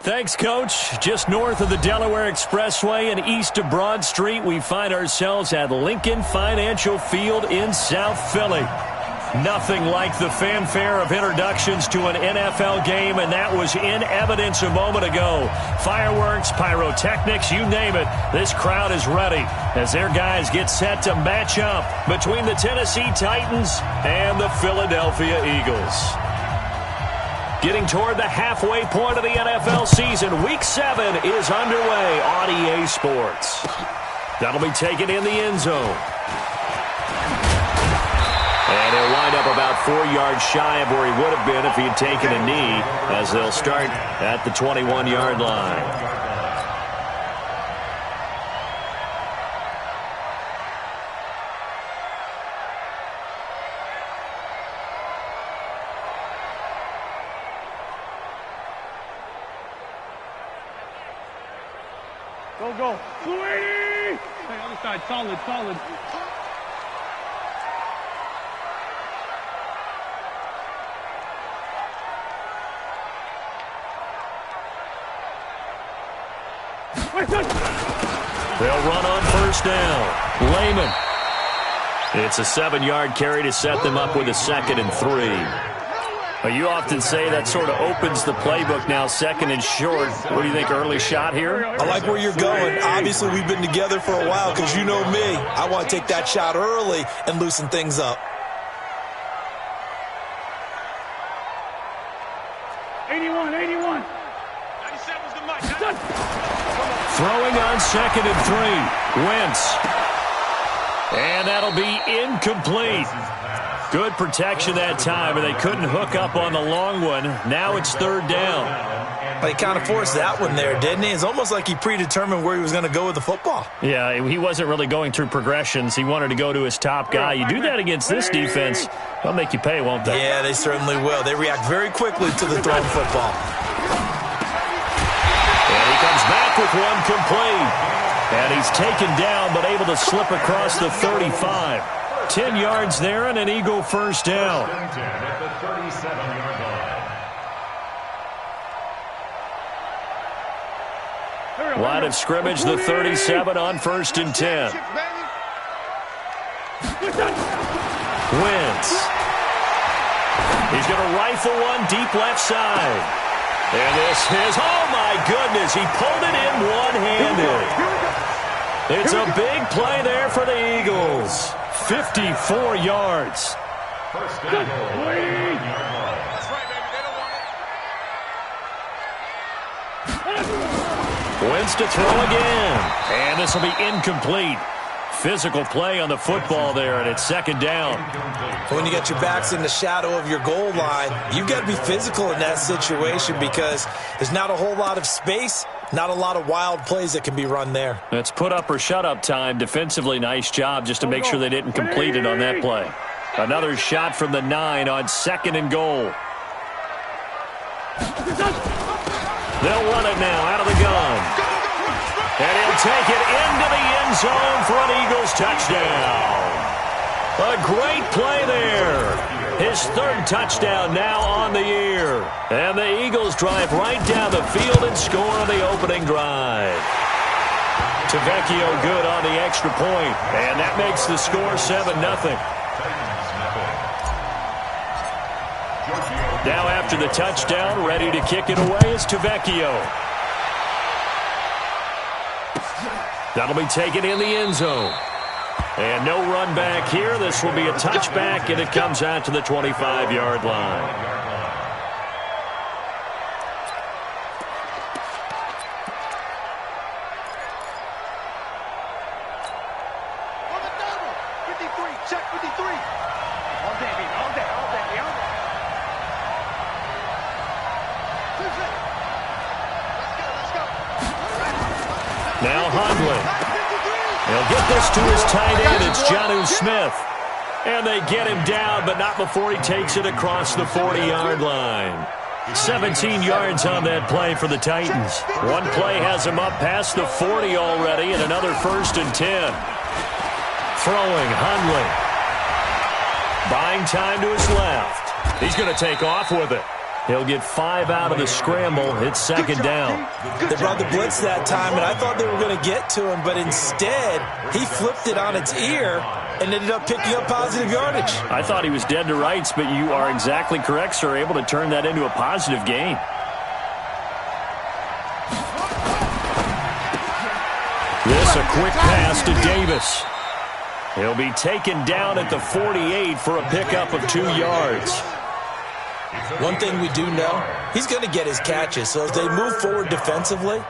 Thanks, Coach. Just north of the Delaware Expressway and east of Broad Street, we find ourselves at Lincoln Financial Field in South Philly. Nothing like the fanfare of introductions to an NFL game, and that was in evidence a moment ago. Fireworks, pyrotechnics, you name it. This crowd is ready as their guys get set to match up between the Tennessee Titans and the Philadelphia Eagles. Getting toward the halfway point of the NFL season, Week 7 is underway on EA Sports. That'll be taken in the end zone. And he'll wind up about 4 yards shy of where he would have been if he had taken a knee, as they'll start at the 21-yard line. Go. Hey, other side, solid. They'll run on first down. Lehman. It's a 7-yard carry to set them up with a 2nd and 3. Well, you often say that sort of opens the playbook now, 2nd and short. What do you think, early shot here? I like where you're going. Obviously, we've been together for a while because you know me. I want to take that shot early and loosen things up. 81. 97's the mic. Throwing on 2nd and 3. Wentz. And that'll be incomplete. Good protection that time, and they couldn't hook up on the long one. Now it's 3rd down. He kind of forced that one there, didn't he? It's almost like he predetermined where he was going to go with the football. Yeah, he wasn't really going through progressions. He wanted to go to his top guy. You do that against this defense, they'll make you pay, won't they? Yeah, they certainly will. They react very quickly to the thrown football. And he comes back with one complete. And he's taken down, but able to slip across the 35. 10 yards there and an Eagle first down. Line of scrimmage, the 37 on 1st and 10. Wentz. He's going to rifle one deep left side. And this is, oh my goodness, he pulled it in one-handed. It's a big play there for the Eagles. 54 yards. First down. That's right, baby. They don't want it. Wentz to throw again. And this will be incomplete. Physical play on the football there, and it's 2nd down. When you got your backs in the shadow of your goal line, you've got to be physical in that situation because there's not a whole lot of space, not a lot of wild plays that can be run there. It's put up or shut up time. Defensively, nice job just to make sure they didn't complete it on that play. Another shot from the 9 on 2nd and goal. They'll run it now out of the gun. And he'll take it into the end zone for an Eagles touchdown. A great play there. His 3rd touchdown now on the year. And the Eagles drive right down the field and score on the opening drive. Tavecchio good on the extra point. And that makes the score 7-0. Now after the touchdown, ready to kick it away is Tavecchio. That'll be taken in the end zone. And no run back here. This will be a touchback, and it comes out to the 25-yard line. On the double. 53. Check 53. All day, baby. All day. Let's go. Now Hundley. He'll get this to his tight end. It's Jonnu Smith. And they get him down, but not before he takes it across the 40-yard line. 17 yards on that play for the Titans. One play has him up past the 40 already, and another 1st and 10. Throwing, Hundley. Buying time to his left. He's going to take off with it. He'll get 5 out of the scramble. It's second down. They brought the blitz that time, and I thought they were going to get to him, but instead he flipped it on its ear and ended up picking up positive yardage. I thought he was dead to rights, but you are exactly correct, sir. Able to turn that into a positive gain. This a quick pass to Davis. He'll be taken down at the 48 for a pickup of 2 yards. One thing we do know, he's going to get his catches. So as they move forward defensively,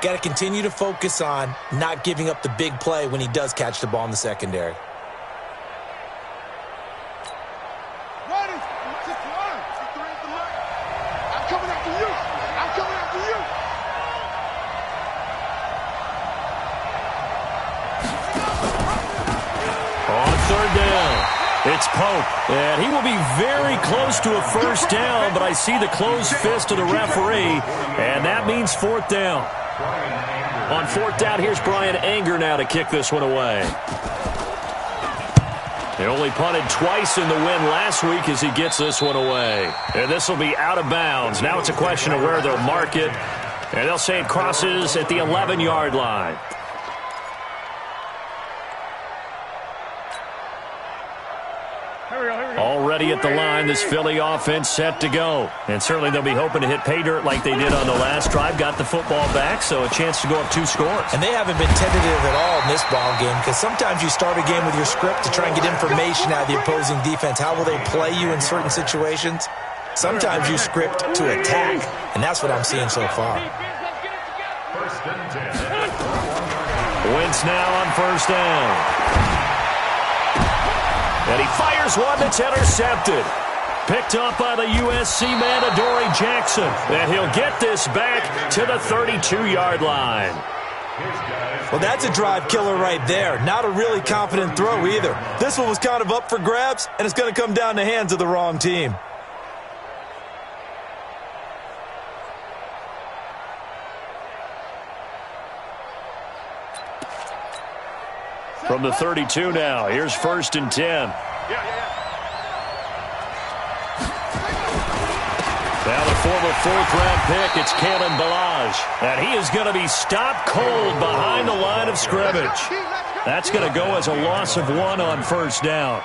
got to continue to focus on not giving up the big play when he does catch the ball in the secondary. I'm coming after you. I'm coming after you. On third down, it's Pope, and he will be very close to a first down, but I see the closed fist of the referee, and that means fourth down. On fourth down, here's Brian Anger now to kick this one away. He only punted twice in the win last week as he gets this one away. And this will be out of bounds. Now it's a question of where they'll mark it, and they'll say it crosses at the 11-yard line. Already at the line, this Philly offense set to go. And certainly they'll be hoping to hit pay dirt like they did on the last drive. Got the football back, so a chance to go up 2 scores. And they haven't been tentative at all in this ball game, because sometimes you start a game with your script to try and get information out of the opposing defense. How will they play you in certain situations? Sometimes you script to attack, and that's what I'm seeing so far. Wentz now on first down. And he fires one that's intercepted. Picked up by the USC man, Adoree Jackson. And he'll get this back to the 32-yard line. Well, that's a drive killer right there. Not a really confident throw either. This one was kind of up for grabs, and it's going to come down in the hands of the wrong team. From the 32 now, here's first and 10. Now the former fourth-round pick, it's Kalen Ballage. And he is going to be stopped cold behind the line of scrimmage. That's going to go as a loss of 1 on first down.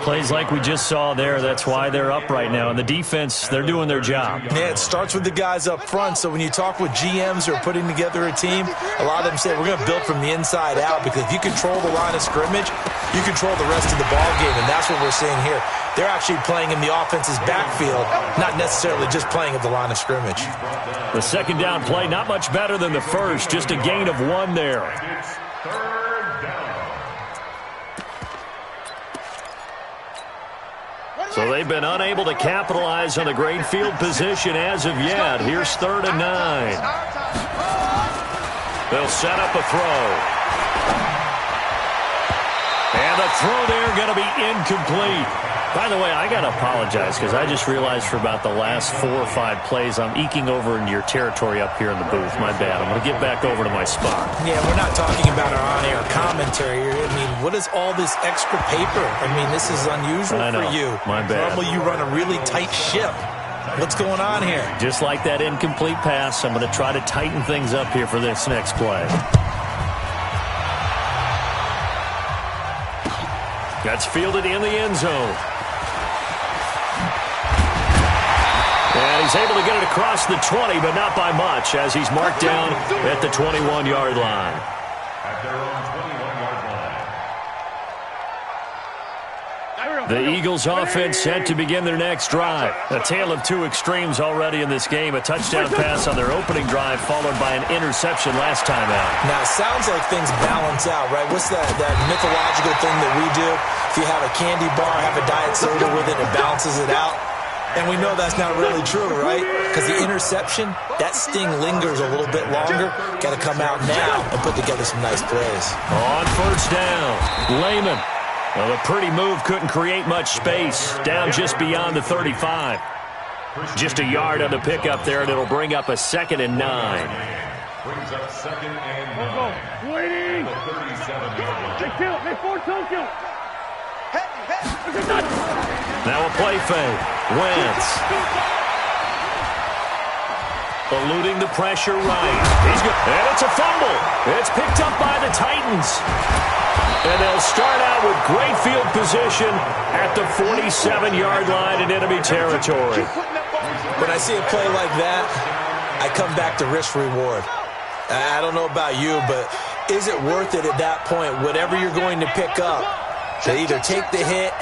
Plays like we just saw there, that's why they're up right now. And the defense, they're doing their job. Yeah, it starts with the guys up front. So when you talk with GMs who are putting together a team, a lot of them say we're going to build from the inside out, because if you control the line of scrimmage, you control the rest of the ball game, and that's what we're seeing here. They're actually playing in the offense's backfield, not necessarily just playing at the line of scrimmage. The second down play, not much better than the first, just a gain of 1 there. So they've been unable to capitalize on the great field position as of yet. Here's 3rd and 9. They'll set up a throw. And the throw there going to be incomplete. By the way, I got to apologize, because I just realized for about the last 4 or 5 plays, I'm eking over into your territory up here in the booth. My bad. I'm going to get back over to my spot. Yeah, we're not talking about our on-air commentary here. I mean, what is all this extra paper? I mean, this is unusual for you. My bad. Normally you run a really tight ship. What's going on here? Just like that incomplete pass, I'm going to try to tighten things up here for this next play. That's fielded in the end zone. And he's able to get it across the 20, but not by much, as he's marked down at the 21-yard line. The Eagles offense set to begin their next drive. A tale of 2 extremes already in this game. A touchdown pass on their opening drive, followed by an interception last time out. Now, it sounds like things balance out, right? What's that mythological thing that we do? If you have a candy bar, have a diet soda with it, it balances it out. And we know that's not really true, right? Because the interception, that sting lingers a little bit longer. Got to come out now and put together some nice plays. On first down, Lehman. Well, a pretty move couldn't create much space. Down just beyond the 35. Just a yard on the pickup there, and it'll bring up a 2nd and 9. Brings up 2nd and 9. Waiting. They kill. They force kill. Now a play fake. Wentz. Eluding the pressure right. And it's a fumble. It's picked up by the Titans. And they'll start out with great field position at the 47-yard line in enemy territory. When I see a play like that, I come back to risk-reward. I don't know about you, but is it worth it at that point, whatever you're going to pick up, to either take the hit,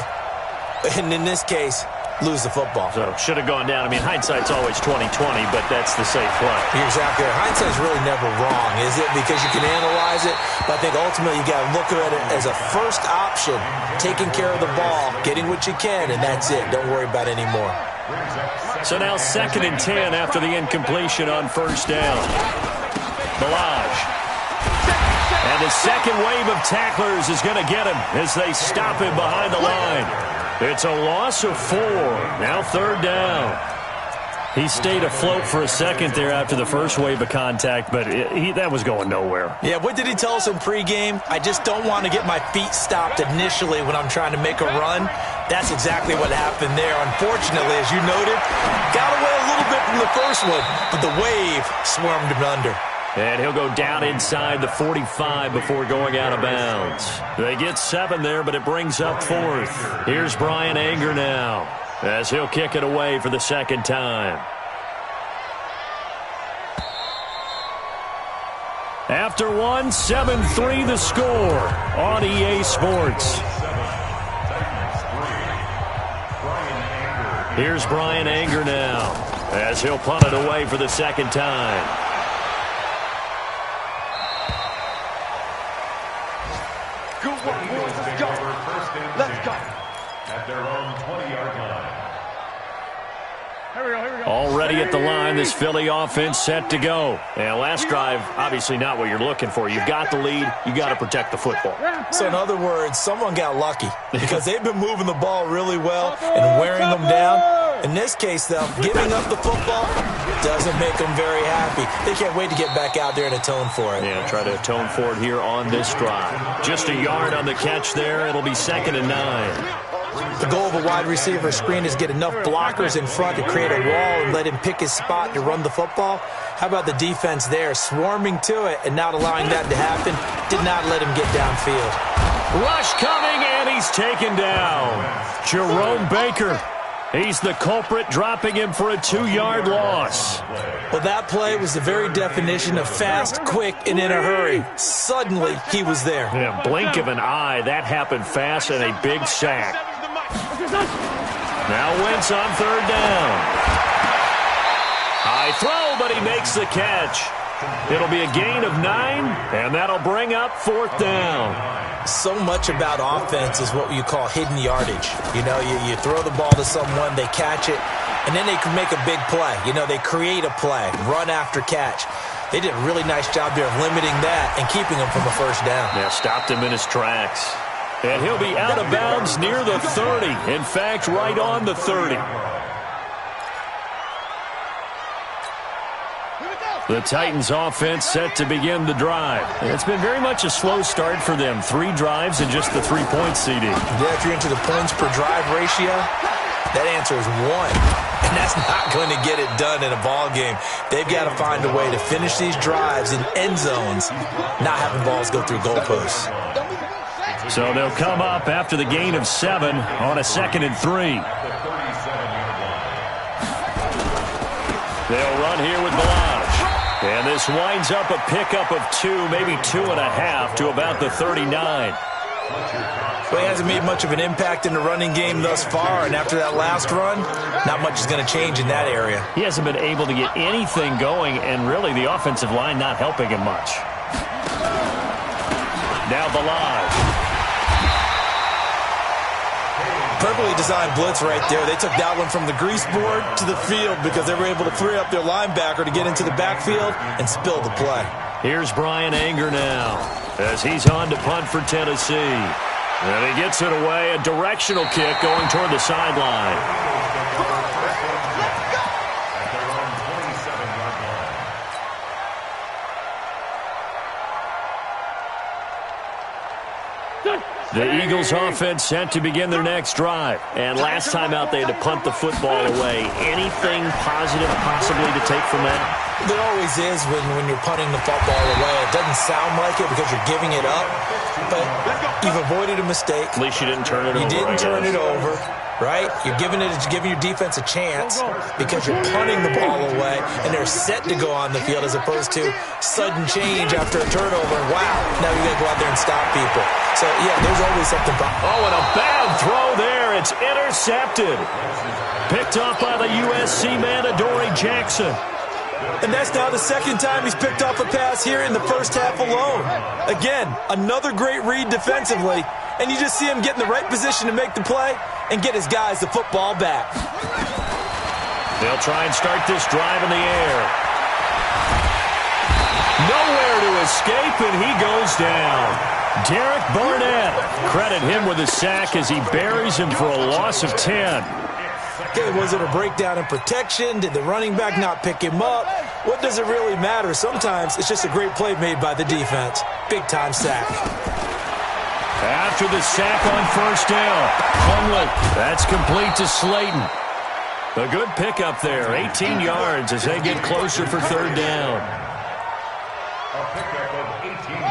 and in this case, lose the football? So should have gone down. I mean, hindsight's always 20/20, but that's the safe play. You're exactly right. Hindsight's really never wrong, is it? Because you can analyze it, but I think ultimately you got to look at it as a first option, taking care of the ball, getting what you can, and that's it. Don't worry about it anymore. So now 2nd and 10 after the incompletion on first down. Balaj. And the second wave of tacklers is going to get him as they stop him behind the line. It's a loss of 4. Now 3rd down. He stayed afloat for a second there after the first wave of contact, but that was going nowhere. Yeah, what did he tell us in pregame? I just don't want to get my feet stopped initially when I'm trying to make a run. That's exactly what happened there. Unfortunately, as you noted, got away a little bit from the first one, but the wave swarmed him under. And he'll go down inside the 45 before going out of bounds. They get 7 there, but it brings up 4th. Here's Brian Anger now as he'll kick it away for the second time. After one, 7-3 the score on EA Sports. Here's Brian Anger now as he'll punt it away for the second time. Good work, boys. Let's go. Let's go. At their own 20-yard line. Here we go. Already at the line, this Philly offense set to go. And last drive, obviously not what you're looking for. You've got the lead. You got to protect the football. So in other words, someone got lucky because they've been moving the ball really well and wearing them down. In this case, though, giving up the football doesn't make them very happy. They can't wait to get back out there and atone for it. Yeah, try to atone for it here on this drive. Just a yard on the catch there. It'll be 2nd and 9. The goal of a wide receiver screen is get enough blockers in front to create a wall and let him pick his spot to run the football. How about the defense there, swarming to it and not allowing that to happen? Did not let him get downfield. Rush coming, and he's taken down. Jerome Baker. He's the culprit, dropping him for a 2-yard loss. Well, that play was the very definition of fast, quick, and in a hurry. Suddenly, he was there. Yeah, blink of an eye. That happened fast and a big sack. Now Wentz on 3rd down. High throw, but he makes the catch. It'll be a gain of 9, and that'll bring up 4th down. So much about offense is what you call hidden yardage. You know, you throw the ball to someone, they catch it, and then they can make a big play. You know, they create a play, run after catch. They did a really nice job there of limiting that and keeping him from a first down. Yeah, stopped him in his tracks. And he'll be out of bounds near the 30. In fact, right on the 30. The Titans offense set to begin the drive. It's been very much a slow start for them. 3 drives and just the 3 points, CD. Yeah, if you're into the points per drive ratio, that answer is 1. And that's not going to get it done in a ball game. They've got to find a way to finish these drives in end zones, not having balls go through goalposts. So they'll come up after the gain of 7 on a 2nd and 3. They'll run here with Balaj. And this winds up a pickup of 2, maybe 2.5 to about the 39. Well, he hasn't made much of an impact in the running game thus far, and after that last run, not much is going to change in that area. He hasn't been able to get anything going, and really the offensive line not helping him much. Now Balaj. Perfectly designed blitz right there. They took that one from the grease board to the field because they were able to free up their linebacker to get into the backfield and spill the play. Here's Brian Anger now as he's on to punt for Tennessee. And he gets it away, a directional kick going toward the sideline. The Eagles offense set to begin their next drive. And last time out, they had to punt the football away. Anything positive possibly to take from that? There always is when you're punting the football away. It doesn't sound like it because you're giving it up, but you've avoided a mistake. At least you didn't turn it over. You didn't turn it over, right? You're giving your defense a chance because you're punting the ball away, and they're set to go on the field as opposed to sudden change after a turnover. And wow, now you got to go out there and stop people. So, yeah, there's always something. Oh, and a bad throw there. It's intercepted. Picked off by the USC man, Adoree Jackson. And that's now the second time he's picked off a pass here in the first half alone. Again, another great read defensively, and you just see him get in the right position to make the play and get his guys the football back. They'll try and start this drive in the air. Nowhere to escape, and he goes down. Derek Barnett, credit him with a sack as he buries him for a loss of 10. Okay, was it a breakdown in protection? Did the running back not pick him up? What does it really matter? Sometimes it's just a great play made by the defense. Big-time sack. After the sack on first down, Hunley, that's complete to Slayton. A good pickup there, 18 yards as they get closer for third down.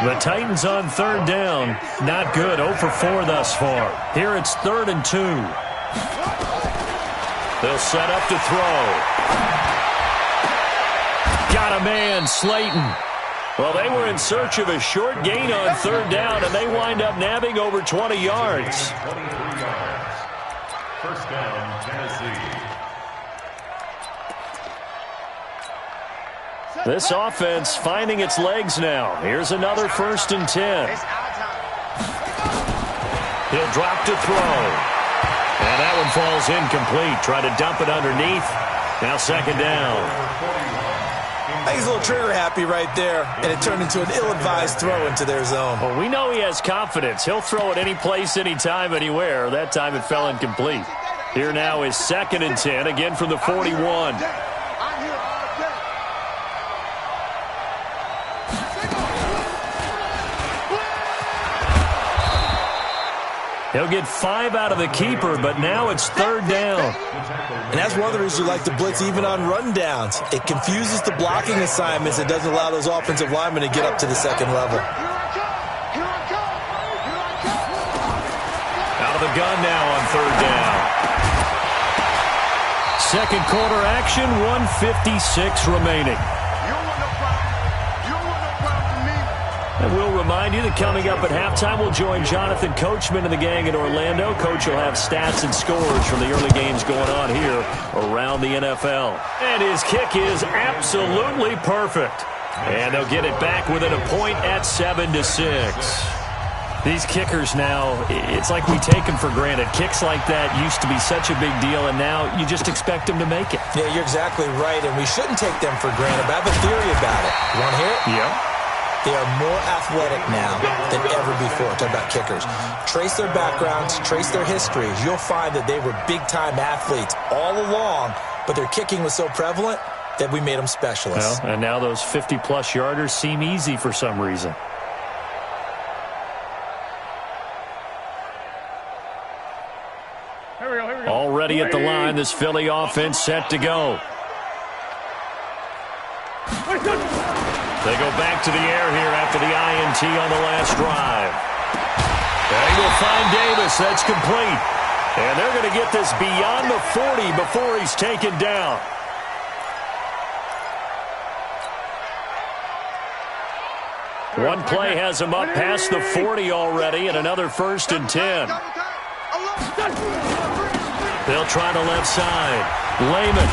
The Titans on third down, not good, 0 for 4 thus far. Here it's 3rd and 2. They'll set up to throw. Got a man, Slayton. Well, they were in search of a short gain on third down, and they wind up nabbing over 20 yards. 23 yards. First down, Tennessee. This offense finding its legs now. Here's another 1st and 10. He'll drop to throw. And that one falls incomplete. Try to dump it underneath. Now 2nd down. I think he's a little trigger happy right there, and it turned into an ill-advised throw into their zone. Well, we know he has confidence. He'll throw it any place, anytime, anywhere. That time it fell incomplete. Here now is 2nd and 10, again from the 41. He'll get 5 out of the keeper, but now it's 3rd down. And that's one of the reasons you like to blitz even on rundowns. It confuses the blocking assignments. It doesn't allow those offensive linemen to get up to the second level. Out of the gun now on 3rd down. Second quarter action, 1:56 remaining. And we'll remind you that coming up at halftime, we'll join Jonathan Coachman and the gang in Orlando. Coach will have stats and scores from the early games going on here around the NFL. And his kick is absolutely perfect. And they'll get it back within a point at 7-6. These kickers now, it's like we take them for granted. Kicks like that used to be such a big deal, and now you just expect them to make it. Yeah, you're exactly right, and we shouldn't take them for granted. But I have a theory about it. You want to hear it? Yeah. They are more athletic now than ever before. Talk about kickers. Trace their backgrounds, trace their histories. You'll find that they were big-time athletes all along, but their kicking was so prevalent that we made them specialists. Well, and now those 50-plus yarders seem easy for some reason. Here we go. Already at the line, this Philly offense set to go. They go back to the air here after the INT on the last drive. They will find Davis. That's complete. And they're going to get this beyond the 40 before he's taken down. One play has him up past the 40 already, and another 1st and 10. They'll try the left side. Lehman.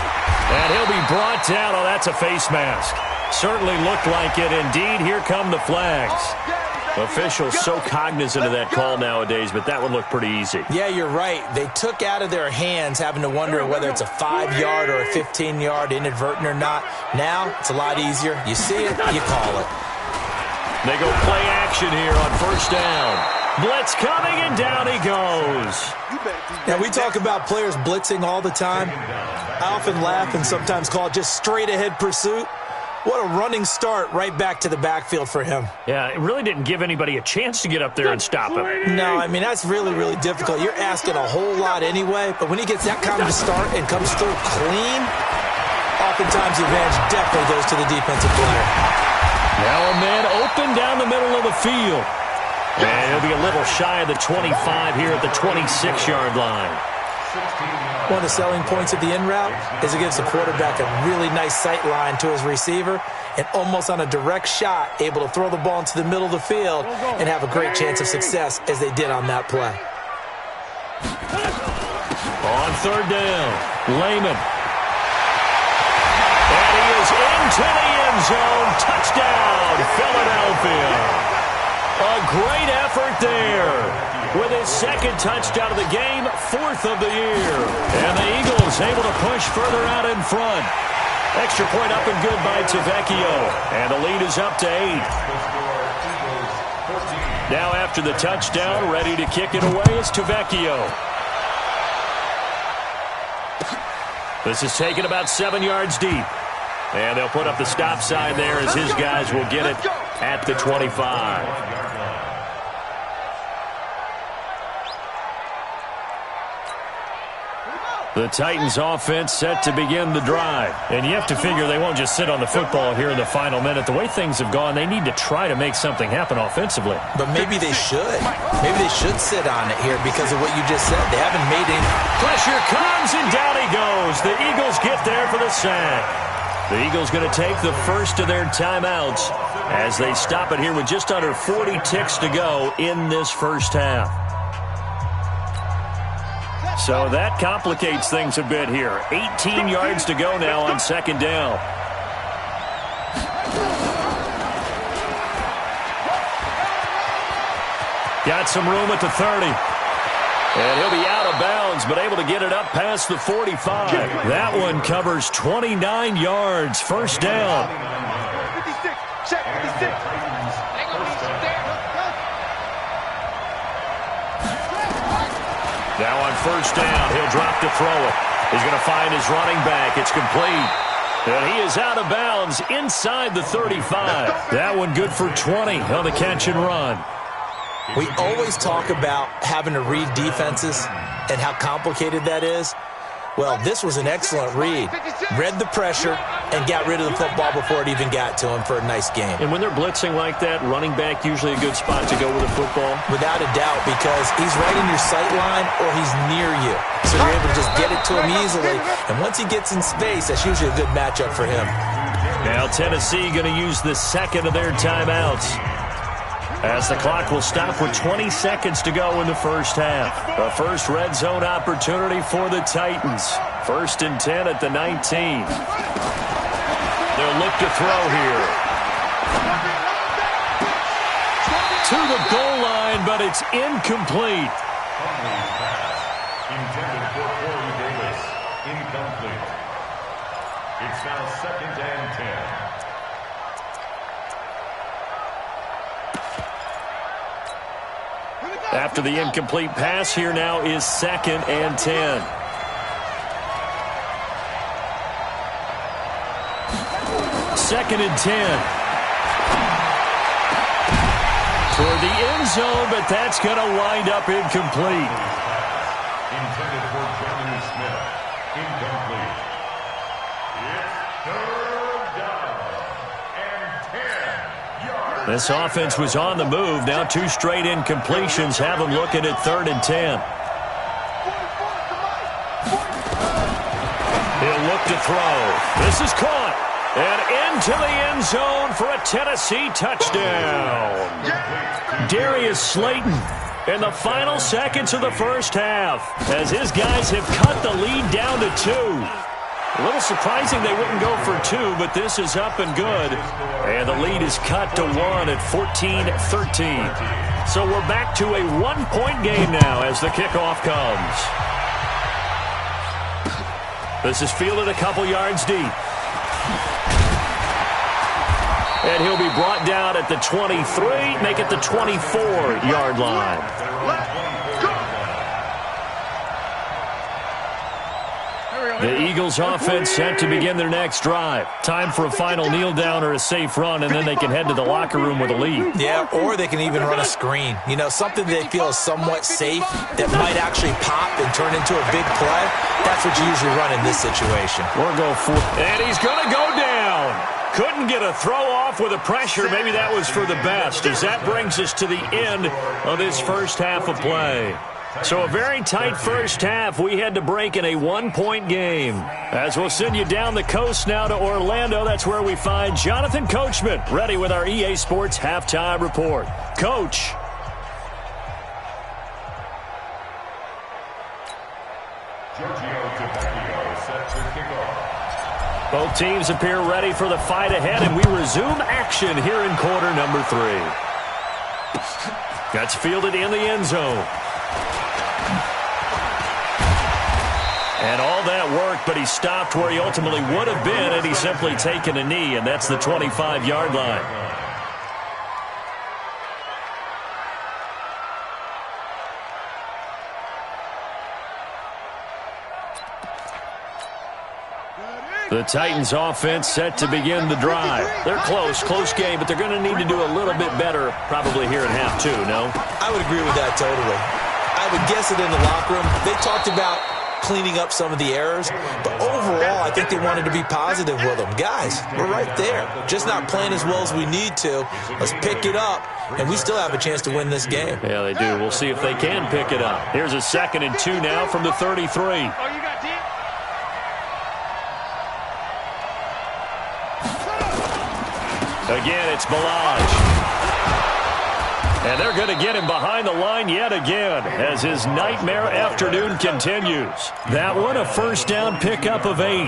And he'll be brought down. Oh, that's a face mask. Certainly looked like it. Indeed, here come the flags. Officials so cognizant of that call nowadays, but that one looked pretty easy. Yeah, you're right. They took out of their hands having to wonder whether it's a 5-yard or a 15-yard, inadvertent or not. Now, it's a lot easier. You see it, you call it. They go play action here on 1st down. Blitz coming, and down he goes. Now, we talk about players blitzing all the time. I often laugh and sometimes call it just straight-ahead pursuit. What a running start right back to the backfield for him. Yeah, it really didn't give anybody a chance to get up there and stop him. No, I mean, that's really, really difficult. You're asking a whole lot anyway, but when he gets that kind of start and comes through clean, oftentimes the advantage definitely goes to the defensive player. Now a man open down the middle of the field. And he'll be a little shy of the 25 here at the 26-yard line. One of the selling points of the in route is it gives the quarterback a really nice sight line to his receiver and almost on a direct shot able to throw the ball into the middle of the field and have a great chance of success as they did on that play. On third down, Lehman. And he is into the end zone. Touchdown, Philadelphia. A great effort there. With his second touchdown of the game, 4th of the year. And the Eagles able to push further out in front. Extra point up and good by Tavecchio. And the lead is up to 8. Now after the touchdown, ready to kick it away is Tavecchio. This is taken about 7 yards deep. And they'll put up the stop sign there as his guys will get it at the 25. The Titans offense set to begin the drive. And you have to figure they won't just sit on the football here in the final minute. The way things have gone, they need to try to make something happen offensively. But maybe they should. Maybe they should sit on it here because of what you just said. They haven't made any. Pressure comes and down he goes. The Eagles get there for the sack. The Eagles going to take the first of their timeouts as they stop it here with just under 40 ticks to go in this first half. So that complicates things a bit here. 18 yards to go now on second down. Got some room at the 30. And he'll be out of bounds, but able to get it up past the 45. That one covers 29 yards. First down. 56. Check 56. Now on first down, he'll drop to throw it. He's going to find his running back. It's complete. And he is out of bounds inside the 35. That one good for 20 on the catch and run. We always talk about having to read defenses and how complicated that is. Well, this was an excellent read. Read the pressure and got rid of the football before it even got to him for a nice game. And when they're blitzing like that, running back usually a good spot to go with the football? Without a doubt, because he's right in your sight line or he's near you. So you're able to just get it to him easily. And once he gets in space, that's usually a good matchup for him. Now Tennessee going to use the second of their timeouts, as the clock will stop with 20 seconds to go in the first half. A first red zone opportunity for the Titans. 1st and 10 at the 19. They'll look to throw here. To the goal line, but it's incomplete. Intended for Corey Davis. Incomplete. It's now 2nd and 10. After the incomplete pass, here now is 2nd and 10. Second and 10. Toward the end zone, but that's going to wind up incomplete. Intended for Jeremy Smith. Incomplete. It's 3rd down and 10 yards. This offense was on the move. Now 2 straight incompletions have them looking at 3rd and 10. He'll look to throw. This is caught. And into the end zone for a Tennessee touchdown. Darius Slayton in the final seconds of the first half, as his guys have cut the lead down to 2. A little surprising they wouldn't go for 2, but this is up and good. And the lead is cut to 1 at 14-13. So we're back to a 1-point game now as the kickoff comes. This is fielded a couple yards deep. And he'll be brought down at the 23, make it the 24-yard line. The Eagles offense set to begin their next drive. Time for a final kneel down or a safe run, and then they can head to the locker room with a lead. Yeah, or they can even run a screen. You know, something they feel is somewhat safe that might actually pop and turn into a big play. That's what you usually run in this situation. We'll go for it. And he's going to go down. Couldn't get a throw off with the pressure. Maybe that was for the best, as that brings us to the end of this first half of play. So a very tight first half. We had to break in a one-point game. As we'll send you down the coast now to Orlando, that's where we find Jonathan Coachman, ready with our EA Sports Halftime Report. Coach. Both teams appear ready for the fight ahead, and we resume action here in quarter number 3. That's fielded in the end zone. And all that worked, but he stopped where he ultimately would have been had he simply taken a knee, and that's the 25-yard line. The Titans offense set to begin the drive. They're close game, but they're going to need to do a little bit better probably here in half 2, no? I would agree with that totally. I would guess it in the locker room. They talked about cleaning up some of the errors, but overall, I think they wanted to be positive with them. Guys, we're right there. Just not playing as well as we need to. Let's pick it up, and we still have a chance to win this game. Yeah, they do. We'll see if they can pick it up. Here's a 2nd and 2 now from the 33. Again, it's Balaj. And they're going to get him behind the line yet again as his nightmare afternoon continues. That one, a first down pickup of 8.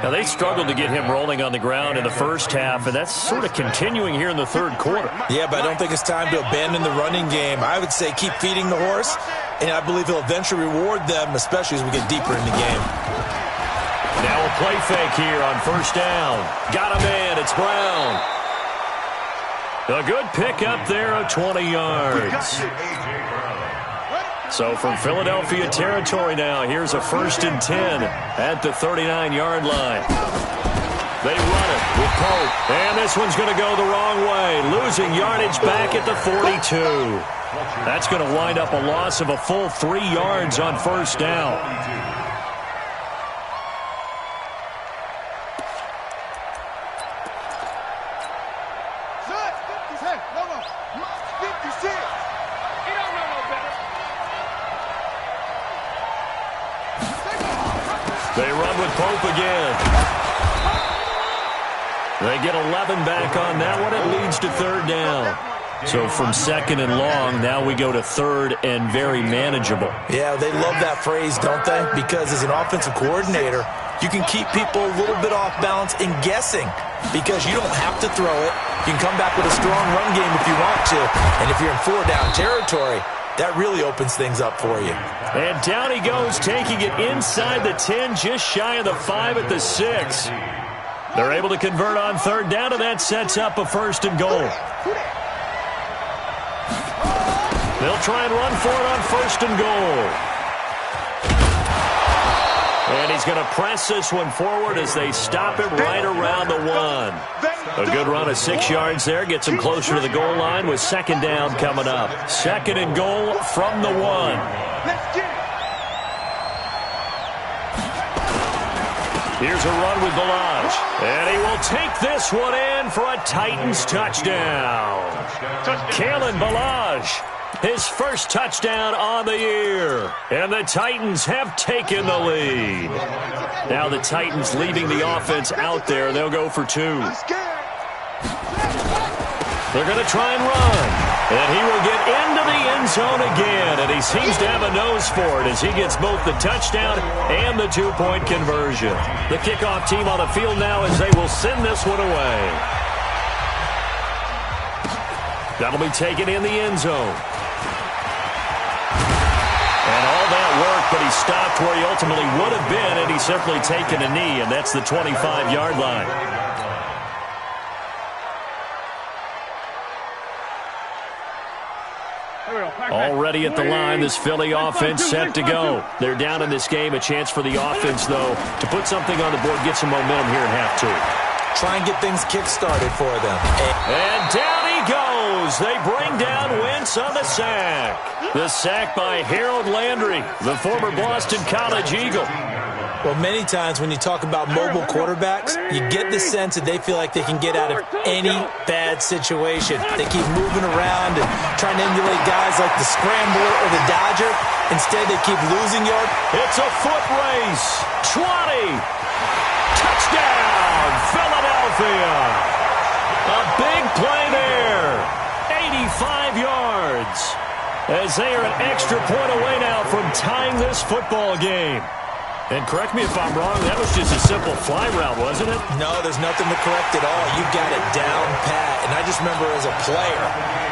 Now, they struggled to get him rolling on the ground in the first half, and that's sort of continuing here in the third quarter. Yeah, but I don't think it's time to abandon the running game. I would say keep feeding the horse, and I believe he'll eventually reward them, especially as we get deeper in the game. Now a play fake here on first down. Got a man. It's Brown. A good pickup there of 20 yards. So from Philadelphia territory now, here's a 1st and 10 at the 39-yard line. They run it with Pope. And this one's going to go the wrong way, losing yardage back at the 42. That's going to wind up a loss of a full 3 yards on first down. They run with Pope again. They get 11 back on that one. It leads to 3rd down. So from 2nd and long, now we go to 3rd and very manageable. Yeah, they love that phrase, don't they? Because as an offensive coordinator, you can keep people a little bit off balance and guessing because you don't have to throw it. You can come back with a strong run game if you want to. And if you're in 4-down territory, that really opens things up for you. And down he goes, taking it inside the 10, just shy of the 5 at the 6. They're able to convert on 3rd down, and that sets up a 1st and goal. They'll try and run for it on 1st and goal. And he's going to press this one forward as they stop him right around the 1. A good run of 6 yards there. Gets him closer to the goal line with 2nd down coming up. 2nd and goal from the 1. Here's a run with Balaj. And he will take this one in for a Titans touchdown. Kalen Balaj, his first touchdown on the year. And the Titans have taken the lead. Now the Titans leaving the offense out there. They'll go for 2. They're going to try and run. And he will get into the end zone again. And he seems to have a nose for it as he gets both the touchdown and the 2-point conversion. The kickoff team on the field now as they will send this one away. That'll be taken in the end zone. And all that work, but he stopped where he ultimately would have been, and he's simply taken a knee, and that's the 25-yard line. Here we go. Already at the line, this Philly offense set to go. They're down in this game. A chance for the offense, though, to put something on the board, get some momentum here in half two. Try and get things kick-started for them. And down he goes. They bring down Wentz on the sack. The sack by Harold Landry, the former Boston College Eagle. Well, many times when you talk about mobile quarterbacks, you get the sense that they feel like they can get out of any bad situation. They keep moving around and trying to emulate guys like the Scrambler or the Dodger. Instead, they keep losing yards. It's a foot race. 20. Touchdown, Philadelphia. A big play there. 85 yards. As they are an extra point away now from tying this football game. And correct me if I'm wrong, that was just a simple fly route, wasn't it? No, there's nothing to correct at all. You got it down pat. And I just remember as a player,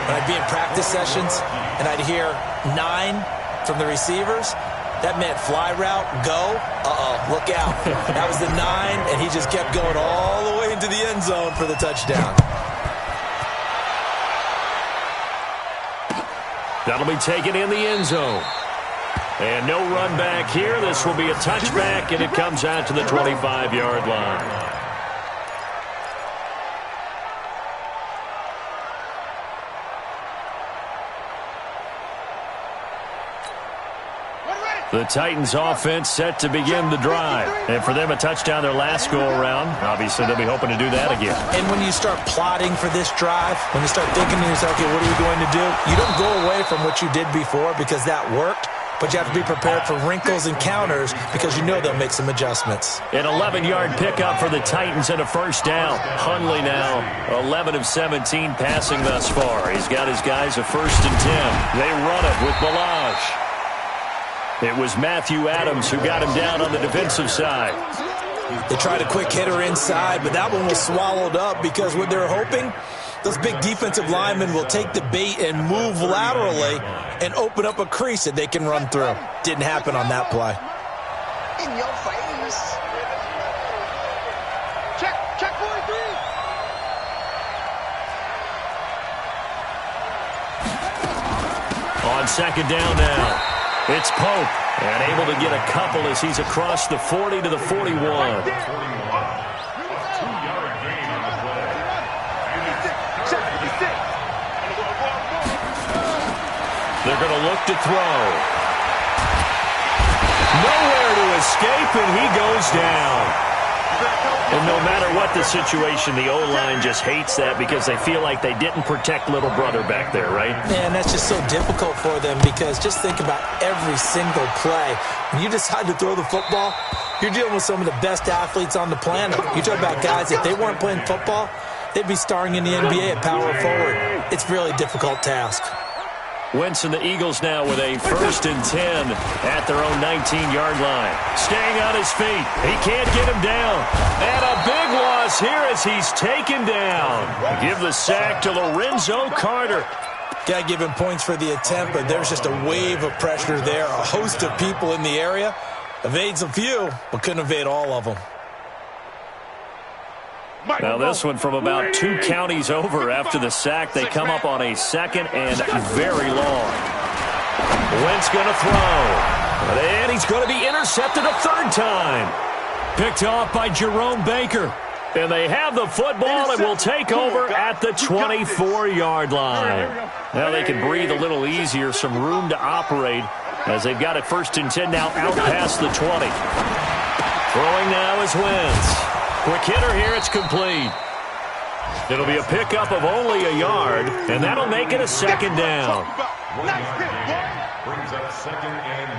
when I'd be in practice sessions and I'd hear 9 from the receivers, that meant fly route, go, look out. That was the 9, and he just kept going all the way into the end zone for the touchdown. That'll be taken in the end zone. And no run back here. This will be a touchback, and it comes out to the 25-yard line. The Titans offense set to begin the drive. And for them, a touchdown their last go-around. Obviously, they'll be hoping to do that again. And when you start plotting for this drive, when you start thinking to yourself, okay, what are you going to do? You don't go away from what you did before because that worked. But you have to be prepared for wrinkles and counters because you know they'll make some adjustments. An 11-yard pickup for the Titans and a first down. Hundley now 11 of 17 passing thus far. He's got his guys a 1st and 10. They run it with Balazs. It was Matthew Adams who got him down on the defensive side. They tried a quick hitter inside, but that one was swallowed up because what they're hoping, those big defensive linemen will take the bait and move laterally and open up a crease that they can run through. Didn't happen on that play. In your face. Check 43. On second down now. It's Pope, and able to get a couple as he's across the 40 to the 41. 2-yard gain on the play. They're going to look to throw. Nowhere to escape, and he goes down. And no matter what the situation, the O-line just hates that because they feel like they didn't protect little brother back there, right? Man, that's just so difficult for them because just think about every single play. When you decide to throw the football, you're dealing with some of the best athletes on the planet. You talk about guys, if they weren't playing football, they'd be starring in the NBA at power forward. It's a really difficult task. Wentz and the Eagles now with a 1st and 10 at their own 19-yard line. Staying on his feet. He can't get him down. And a big loss here as he's taken down. Give the sack to Lorenzo Carter. Got to give him points for the attempt, but there's just a wave of pressure there. A host of people in the area. Evades a few, but couldn't evade all of them. Now this one from about 2 counties over after the sack. They come up on a 2nd and very long. Wentz going to throw. And he's going to be intercepted a 3rd time. Picked off by Jerome Baker. And they have the football and will take over at the 24-yard line. Now they can breathe a little easier, some room to operate as they've got it 1st and 10 now out past the 20. Throwing now is Wentz. Quick hitter here, it's complete. It'll be a pickup of only a yard, and that'll make it a 2nd down. Brings up 2nd and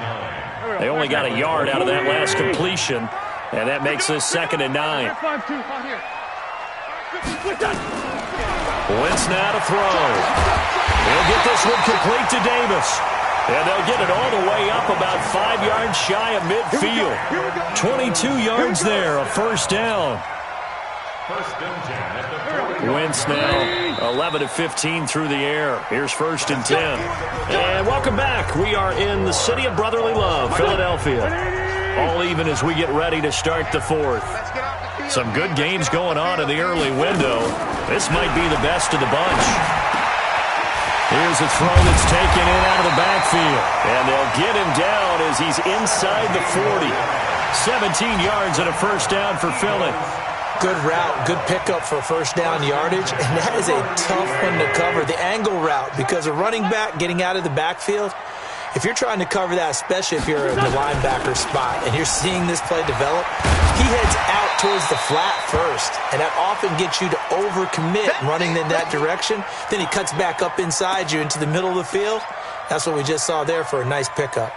9. They only got a yard out of that last completion, and that makes this 2nd and 9. Wentz now to throw. He'll get this one complete to Davis. And they'll get it all the way up about 5 yards shy of midfield. 22 yards there, a 1st down. 1st and 10 at the 40. Wentz now 11 of 15 through the air. Here's 1st and 10. And welcome back. We are in the city of brotherly love, Philadelphia. All even as we get ready to start the 4th. Some good games going on in the early window. This might be the best of the bunch. Here's a throw that's taken in out of the backfield. And they'll get him down as he's inside the 40. 17 yards and a first down for Philly. Good route, good pickup for first down yardage, and that is a tough one to cover, the angle route, because a running back getting out of the backfield, if you're trying to cover that, especially if you're in the linebacker spot and you're seeing this play develop, he heads out towards the flat first, and that often gets you to overcommit running in that direction. Then he cuts back up inside you into the middle of the field. That's what we just saw there for a nice pickup.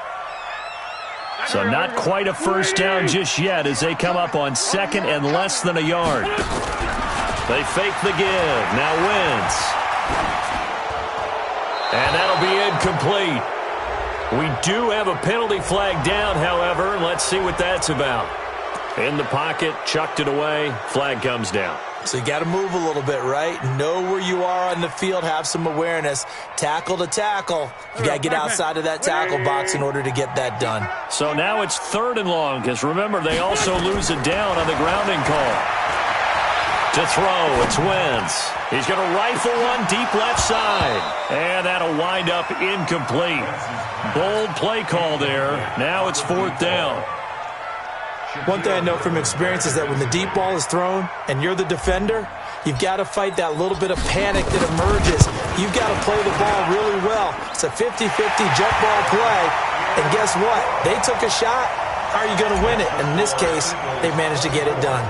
So not quite a first down just yet as they come up on second and less than a yard. They fake the give. Now Wentz. And that'll be incomplete. We do have a penalty flag down, however, and let's see what that's about. In the pocket, chucked it away, flag comes down. So you got to move a little bit, right? Know where you are on the field, have some awareness. Tackle to tackle. You got to get outside of that tackle box in order to get that done. So now it's 3rd and long, because remember, they also lose it down on the grounding call. To throw, it's Wentz. He's going to rifle one deep left side. And that'll wind up incomplete. Bold play call there. Now it's 4th down. One thing I know from experience is that when the deep ball is thrown and you're the defender, you've got to fight that little bit of panic that emerges. You've got to play the ball really well. It's a 50-50 jump ball play. And guess what? They took a shot. How are you going to win it? And in this case, they managed to get it done.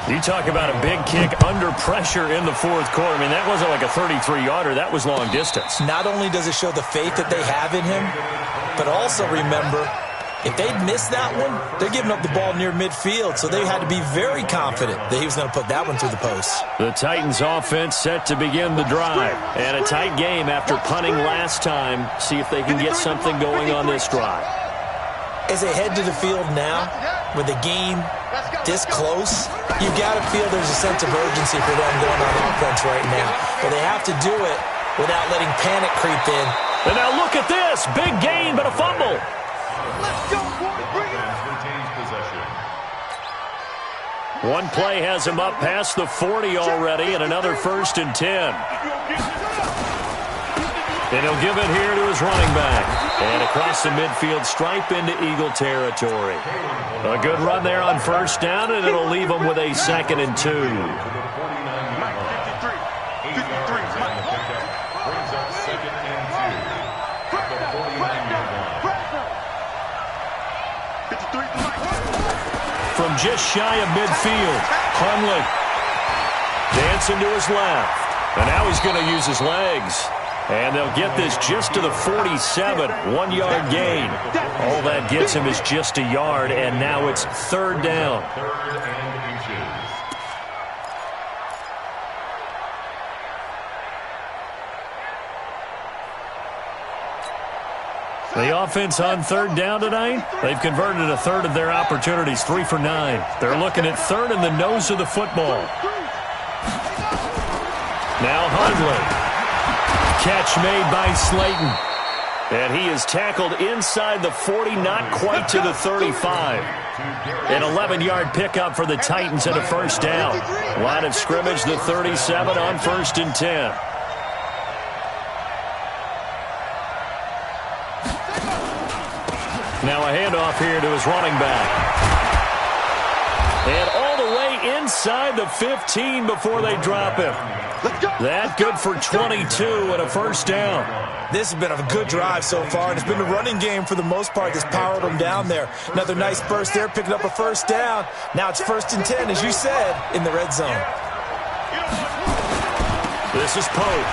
You talk about a big kick under pressure in the 4th quarter. I mean, that wasn't like a 33-yarder. That was long distance. Not only does it show the faith that they have in him, but also remember, if they'd missed that one, they're giving up the ball near midfield, so they had to be very confident that he was going to put that one through the post. The Titans offense set to begin the drive. And a tight game after punting last time. See if they can get something going on this drive. As they head to the field now, with the game this close, you've got to feel there's a sense of urgency for them going on offense right now. But they have to do it without letting panic creep in. And now look at this. Big gain, but a fumble. Let's go, boy. Bring it. Retains possession. One play has him up past the 40 already, and another 1st and 10. And he'll give it here to his running back. And across the midfield stripe into Eagle territory. A good run there on first down, and it'll leave him with a 2nd and 2. From just shy of midfield, Hundley dancing to his left. And now he's going to use his legs. And they'll get this just to the 47, 1-yard gain. All that gets him is just a yard, and now it's 3rd down. 3rd and inches. The offense on 3rd down tonight, they've converted a third of their opportunities, 3 for 9. They're looking at 3rd in the nose of the football. Now Hundley. Catch made by Slayton. And he is tackled inside the 40, not quite to the 35. An 11-yard pickup for the Titans and a first down. Line of scrimmage, the 37 on 1st and 10. Now a handoff here to his running back. And all the way inside the 15 before they drop him. That good for 22 and a first down. This has been a good drive so far, and it's been the running game for the most part that's powered them down there. Another nice burst there, picking up a first down. Now it's 1st and 10, as you said, in the red zone. This is Pope.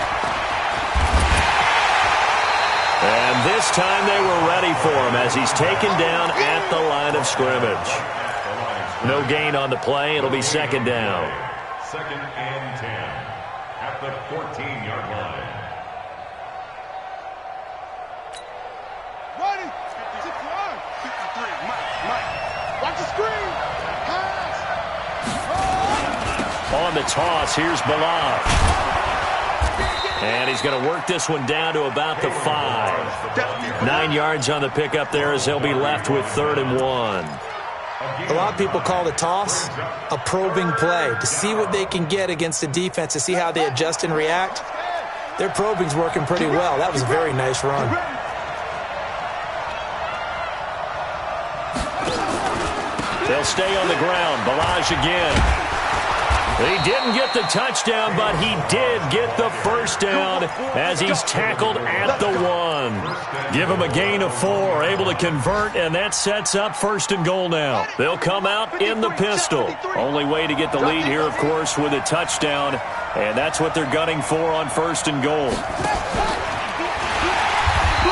And this time they were ready for him as he's taken down at the line of scrimmage. No gain on the play. It'll be 2nd down. 2nd and 10 at the 14-yard line. Ready. 53. Mike. Watch the screen. Pass. On the toss, here's Balaj. And he's going to work this one down to about the 5. 9 yards on the pickup there as they'll be left with 3rd and 1. A lot of people call the toss a probing play, to see what they can get against the defense, to see how they adjust and react. Their probing's working pretty well. That was a very nice run. They'll stay on the ground. Balaj again. He didn't get the touchdown, but he did get the first down as he's tackled at the 1. Give him a gain of 4, able to convert, and that sets up 1st and goal now. They'll come out in the pistol. Only way to get the lead here, of course, with a touchdown, and that's what they're gunning for on 1st and goal.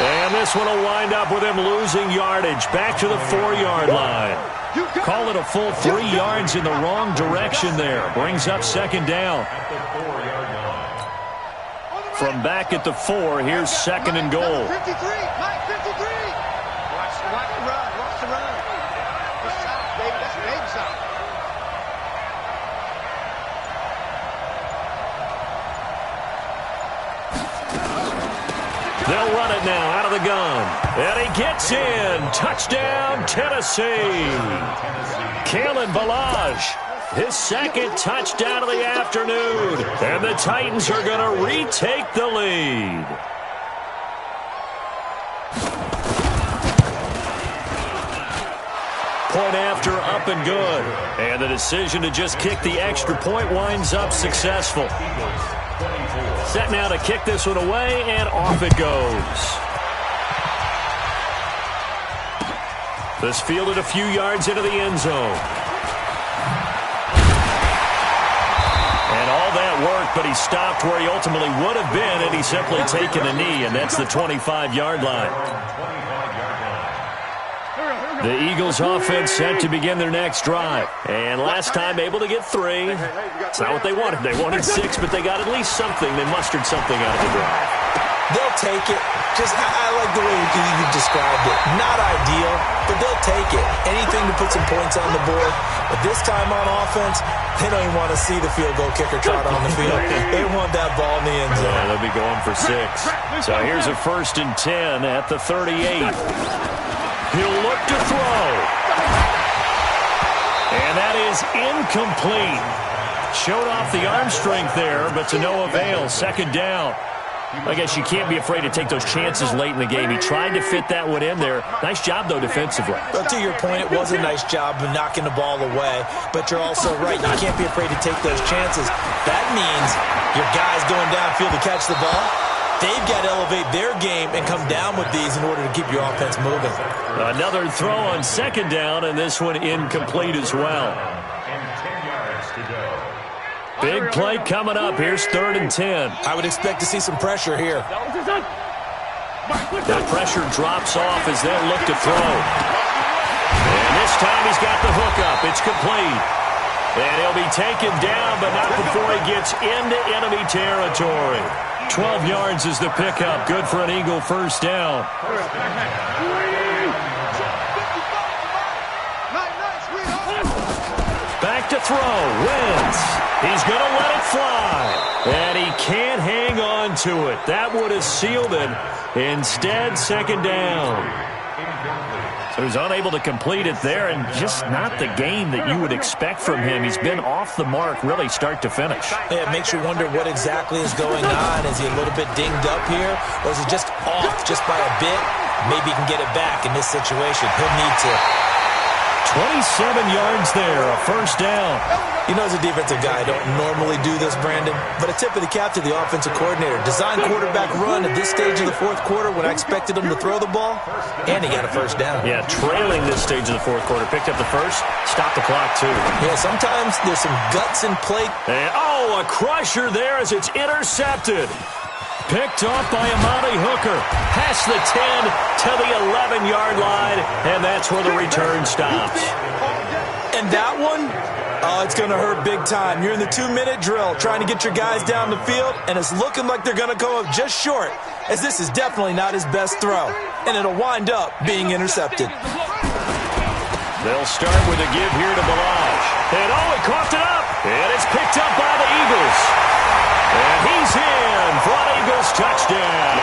And this one will wind up with him losing yardage back to the 4-yard line. Call it a full 3 yards in the wrong direction there. Brings up 2nd down. From back at the 4, here's 2nd and goal. 53, Mike 53. Watch the run, watch the run. That's south, baby. That's baby south. They'll run it now out of the gun. And he gets in. Touchdown, Tennessee. Kalen Balaj, his 2nd touchdown of the afternoon. And the Titans are going to retake the lead. Point after, up and good. And the decision to just kick the extra point winds up successful. Set now to kick this one away, and off it goes. This fielded a few yards into the end zone. And all that work, but he stopped where he ultimately would have been had he simply taken a knee, and that's the 25-yard line. The Eagles offense set to begin their next drive. And last time able to get 3. It's not what they wanted. They wanted 6, but they got at least something. They mustered something out of the drive. They'll take it. I like the way you described it. Not ideal, but they'll take it. Anything to put some points on the board. But this time on offense, they don't even want to see the field goal kicker trot on the field. They want that ball in the end zone. Yeah, they'll be going for 6. So here's a 1st and 10 at the 38. He'll look to throw. And that is incomplete. Showed off the arm strength there, but to no avail. 2nd down. I guess you can't be afraid to take those chances late in the game. He tried to fit that one in there. Nice job, though, defensively. Well, to your point, it was a nice job of knocking the ball away. But you're also right. You can't be afraid to take those chances. That means your guys going downfield to catch the ball, they've got to elevate their game and come down with these in order to keep your offense moving. Another throw on 2nd down, and this one incomplete as well. Big play coming up. Here's 3rd and 10. I would expect to see some pressure here. The pressure drops off as they look to throw. And this time he's got the hook up. It's complete. And he'll be taken down, but not before he gets into enemy territory. 12 yards is the pickup. Good for an Eagle 1st down. Back to throw. Wins. He's going to let it fly. And he can't hang on to it. That would have sealed it. Instead, 2nd down. So he's unable to complete it there, and just not the game that you would expect from him. He's been off the mark, really, start to finish. Yeah, it makes you wonder what exactly is going on. Is he a little bit dinged up here, or is he just off just by a bit? Maybe he can get it back in this situation. He'll need to. 27 yards there, a 1st down. You know, as a defensive guy, I don't normally do this, Brandon, but a tip of the cap to the offensive coordinator. Design quarterback run at this stage of the 4th quarter when I expected him to throw the ball, and he got a 1st down. Yeah, trailing this stage of the 4th quarter. Picked up the 1st, stopped the clock, too. Yeah, sometimes there's some guts in play. And, a crusher there as it's intercepted. Picked off by Amani Hooker. Past the 10 to the 11-yard line, and that's where the return stops. And that one, it's going to hurt big time. You're in the 2-minute drill trying to get your guys down the field, and it's looking like they're going to go up just short, as this is definitely not his best throw, and it'll wind up being intercepted. They'll start with a give here to Balaj. And, he coughed it up, and it's picked up by the Eagles. And he's in for an Eagles touchdown.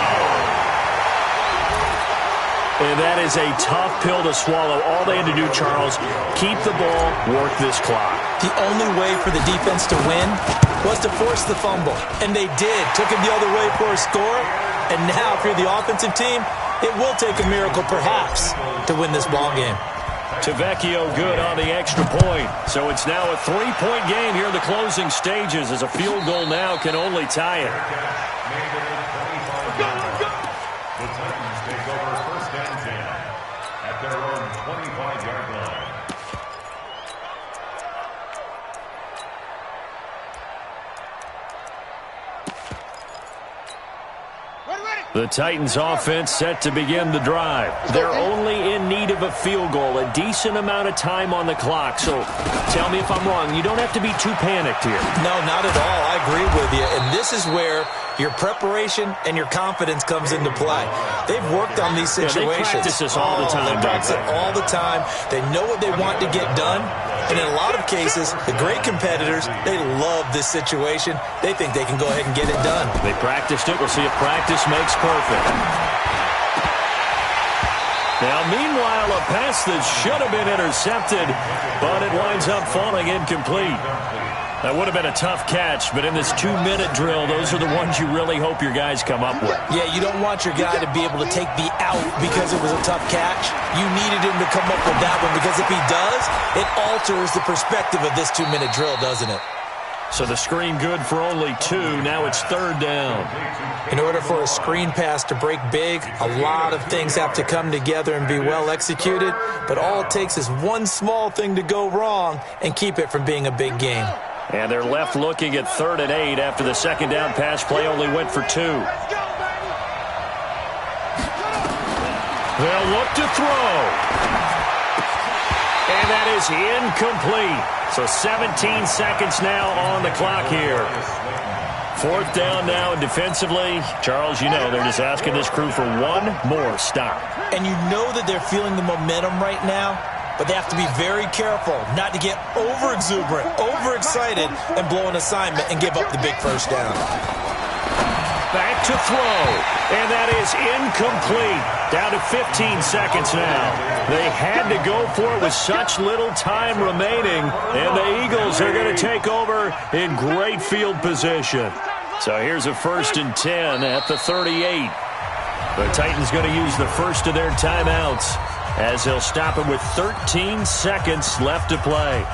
And that is a tough pill to swallow. All they had to do, Charles, keep the ball, work this clock. The only way for the defense to win was to force the fumble. And they did. Took it the other way for a score. And now, if you're the offensive team, it will take a miracle, perhaps, to win this ball game. Tavecchio good on the extra point. So it's now a 3-point game here in the closing stages, as a field goal now can only tie it. The Titans take over first and 10 at their own 25-yard line. The Titans offense set to begin the drive. They're only in need of a field goal, a decent amount of time on the clock. So tell me if I'm wrong. You don't have to be too panicked here. No, not at all. I agree with you. And this is where your preparation and your confidence comes into play. They've worked on these situations. They practice this all the time. They practice it all the time. They know what they want to get done. And in a lot of cases, the great competitors, they love this situation. They think they can go ahead and get it done. They practiced it. We'll see if practice makes perfect. Now, meanwhile, a pass that should have been intercepted, but it winds up falling incomplete. That would have been a tough catch, but in this 2-minute drill, those are the ones you really hope your guys come up with. Yeah, you don't want your guy to be able to take the out because it was a tough catch. You needed him to come up with that one, because if he does, it alters the perspective of this 2-minute drill, doesn't it? So the screen good for only 2. Now it's 3rd down. In order for a screen pass to break big, a lot of things have to come together and be well executed, but all it takes is one small thing to go wrong and keep it from being a big game. And they're left looking at 3rd and 8 after the second down pass play only went for 2. They'll look to throw. And that is incomplete. So 17 seconds now on the clock here. 4th down now, and defensively, Charles, you know, they're just asking this crew for one more stop. And you know that they're feeling the momentum right now, but they have to be very careful not to get over-exuberant, overexcited, and blow an assignment and give up the big first down. Back to throw, and that is incomplete. Down to 15 seconds now. They had to go for it with such little time remaining, and the Eagles are going to take over in great field position. So here's a 1st and 10 at the 38. The Titans going to use the first of their timeouts, as he'll stop it with 13 seconds left to play.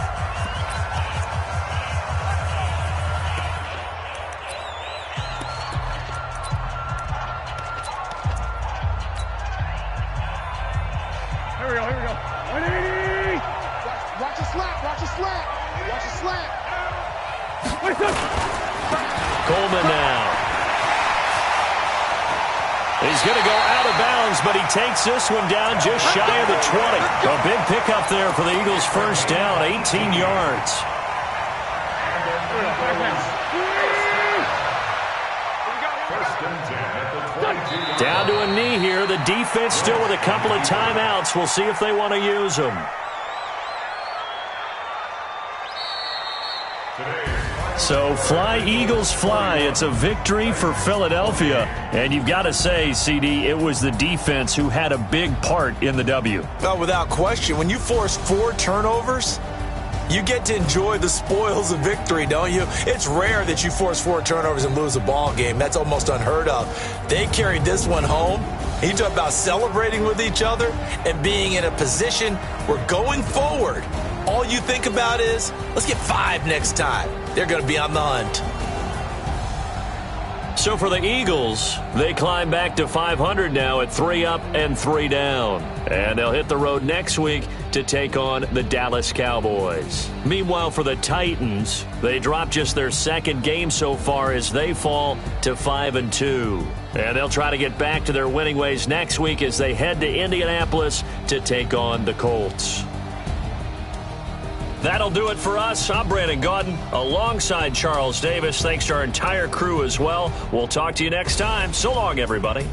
Here we go. 180! Watch the slap. Coleman now. He's going to go out of bounds, but he takes this one down just shy of the 20. A big pickup there for the Eagles' first down, 18 yards. Down to a knee here. The defense still with a couple of timeouts. We'll see if they want to use them. So fly, Eagles, fly. It's a victory for Philadelphia. And you've got to say, CD, it was the defense who had a big part in the W. No, without question. When you force 4 turnovers, you get to enjoy the spoils of victory, don't you? It's rare that you force 4 turnovers and lose a ball game. That's almost unheard of. They carried this one home. You talk about celebrating with each other and being in a position where going forward, all you think about is, let's get 5 next time. They're going to be on the hunt. So for the Eagles, they climb back to 500 now at 3 up and 3 down. And they'll hit the road next week to take on the Dallas Cowboys. Meanwhile, for the Titans, they drop just their 2nd game so far as they fall to 5-2. And they'll try to get back to their winning ways next week as they head to Indianapolis to take on the Colts. That'll do it for us. I'm Brandon Gaudin alongside Charles Davis. Thanks to our entire crew as well. We'll talk to you next time. So long, everybody.